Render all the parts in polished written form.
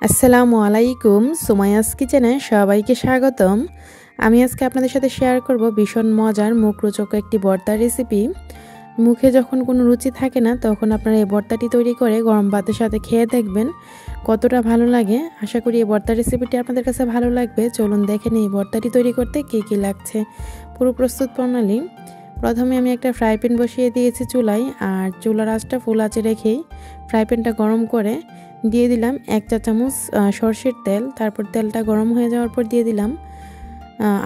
আসসালামু আলাইকুম। সুমাইয়াস কিচেনে সবাইকে স্বাগতম। আমি আজকে আপনাদের সাথে শেয়ার করব ভীষণ মজার মুখরোচক একটি ভর্তা রেসিপি। মুখে যখন কোনো রুচি থাকে না তখন আপনারা এই ভর্তাটি তৈরি করে গরম ভাতের সাথে খেয়ে দেখবেন কতটা ভালো লাগে। আশা করি এই ভর্তা রেসিপিটি আপনাদের কাছে ভালো লাগবে। চলুন দেখে নিই ভর্তাটি তৈরি করতে কী লাগছে। পুরো প্রস্তুত প্রণালী। প্রথমে আমি একটা ফ্রাই প্যান বসিয়ে দিয়েছি চুলায়, আর চুলার আঁচটা ফুল আঁচে রেখেই ফ্রাই প্যানটা গরম করে দিয়ে দিলাম 1 চা চামচ সরষের তেল। তারপর তেলটা গরম হয়ে যাওয়ার পর দিয়ে দিলাম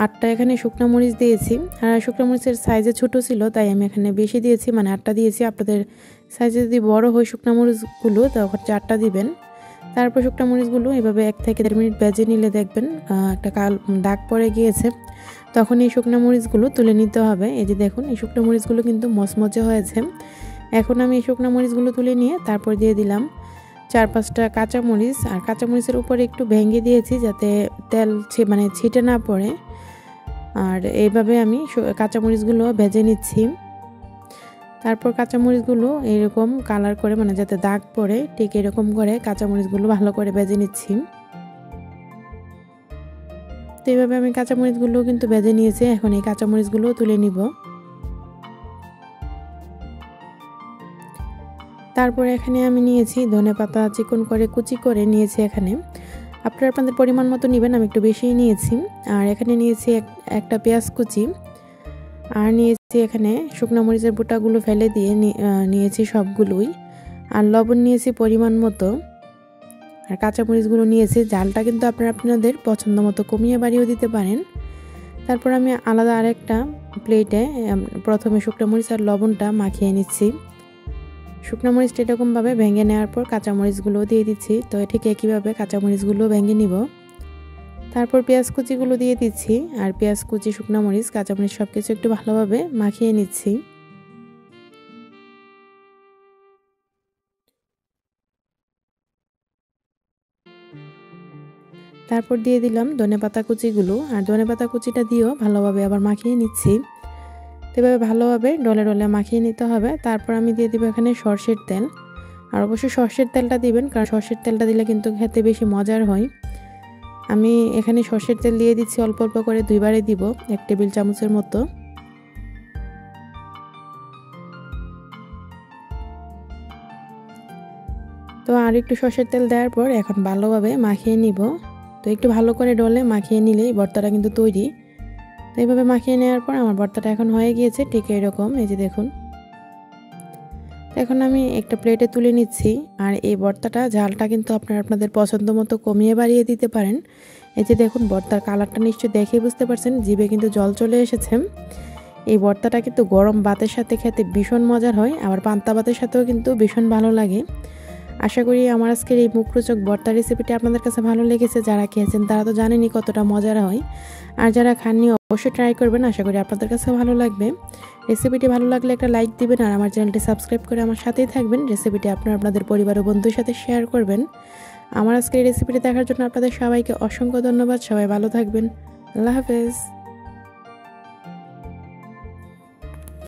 8টা এখানে শুকনো মরিচ দিয়েছি। আর শুকনো মরিচের সাইজে ছোটো ছিল তাই আমি এখানে বেশি দিয়েছি, মানে 8টা দিয়েছি। আপনাদের সাইজে যদি বড় হয় শুকনো মরিচগুলো তখন 4টা দিবেন। তারপর শুকনো মরিচগুলো এভাবে 1 থেকে 1.5 মিনিট ভেজে নিলে দেখবেন একটা দাগ পড়ে গিয়েছে। তখন এই শুকনো মরিচগুলো তুলে নিতে হবে। এই যে দেখুন, এই শুকনো মরিচগুলো কিন্তু মচমচে হয়েছে। এখন আমি এই শুকনো মরিচগুলো তুলে নিয়ে তারপর দিয়ে দিলাম 4-5টা কাঁচামরিচ। আর কাঁচামরিচের উপরে একটু ভেঙে দিয়েছি যাতে তেল ছিটে না পড়ে। আর এইভাবে আমি কাঁচামরিচগুলো ভেজে নিচ্ছি। তারপর কাঁচামরিচগুলো এরকম কালার করে, মানে যাতে দাগ পড়ে ঠিক এরকম করে কাঁচামরিচগুলো ভালো করে ভেজে নিচ্ছি। তো এইভাবে আমি কাঁচামরিচগুলো কিন্তু ভেজে নিয়েছি। এখন এই কাঁচামরিচগুলো তুলে নিব। তারপরে এখানে আমি নিয়েছি ধনেপাতা চিকন করে কুচি করে নিয়েছি। এখানে আপনারা আপনাদের পরিমাণ মতো নেবেন, আমি একটু বেশিই নিয়েছি। আর এখানে নিয়েছি একটা পেঁয়াজ কুচি। আর নিয়েছি এখানে শুকনো মরিচের বোটাগুলো ফেলে দিয়ে নিয়েছি সবগুলোই। আর লবণ নিয়েছি পরিমাণ মতো। আর কাঁচামরিচগুলো নিয়েছি। জালটা কিন্তু আপনারা আপনাদের পছন্দ মতো কমিয়ে বাড়িয়েও দিতে পারেন। তারপর আমি আলাদা আরেকটা প্লেটে প্রথমে শুকনো মরিচ আর লবণটা মাখিয়ে নিচ্ছি। শুকনো মরিচটা এরকমভাবে ভেঙে নেওয়ার পর কাঁচামরিচগুলো দিয়ে দিচ্ছি। তো ঠিক একইভাবে কাঁচামরিচগুলো ভেঙে নিব। তারপর পেঁয়াজ কুচিগুলো দিয়ে দিচ্ছি। আর পেঁয়াজ কুচি, শুকনো মরিচ, কাঁচামরিচ সব কিছু একটু ভালোভাবে মাখিয়ে নিচ্ছি। তারপর দিয়ে দিলাম ধনেপাতা কুচিগুলো। আর ধনেপাতা কুচিটা দিয়েও ভালোভাবে আবার মাখিয়ে নিচ্ছি। এভাবে ভালোভাবে ডলে ডলে মাখিয়ে নিতে হবে। তারপর আমি দিয়ে দিব এখানে সরষের তেল। আর অবশ্যই সরষের তেলটা দিবেন, কারণ সরষের তেলটা দিলে কিন্তু খেতে বেশি মজার হয়। আমি এখানে সরষের তেল দিয়ে দিচ্ছি অল্প অল্প করে, 2বারে দিব 1 টেবিল চামচের মতো। তো আর একটু সরষের তেল দেওয়ার পর এখন ভালোভাবে মাখিয়ে নিব। তো একটু ভালো করে ডলে মাখিয়ে নিলেই ভর্তাটা কিন্তু তৈরি। তো এইভাবে মাখিয়ে নেওয়ার পর আমার ভর্তাটা এখন হয়ে গিয়েছে ঠিক এরকম। এই যে দেখুন, এখন আমি একটা প্লেটে তুলে নিচ্ছি। আর এই ভর্তাটা ঝালটা কিন্তু আপনারা আপনাদের পছন্দ মতো কমিয়ে বাড়িয়ে দিতে পারেন। এই যে দেখুন, ভর্তার কালারটা নিশ্চয়ই দেখেই বুঝতে পারছেন, জিভে কিন্তু জল চলে এসেছে। এই ভর্তাটা কিন্তু গরম ভাতের সাথে খেতে ভীষণ মজার হয়, আবার পান্তা ভাতের সাথেও কিন্তু ভীষণ ভালো লাগে। আশা করি আমার আজকের এই মুখরোচক ভর্তা রেসিপিটি আপনাদের কাছে ভালো লেগেছে। যারা খেয়েছেন তারা তো জানেনই কতটা মজার হয়। আর যারা খাননি অবশ্যই ট্রাই করবেন, আশা করি আপনাদের কাছে ভালো লাগবে। রেসিপিটি ভালো লাগলে একটা লাইক দিবেন, আর আমার চ্যানেলটি সাবস্ক্রাইব করে আমার সাথেই থাকবেন। রেসিপিটি আপনাদের পরিবার ও বন্ধুদের সাথে শেয়ার করবেন। আমার আজকের এই রেসিপিটি দেখার জন্য আপনাদের সবাইকে অসংখ্য ধন্যবাদ। সবাই ভালো থাকবেন। আল্লাহ হাফেজ।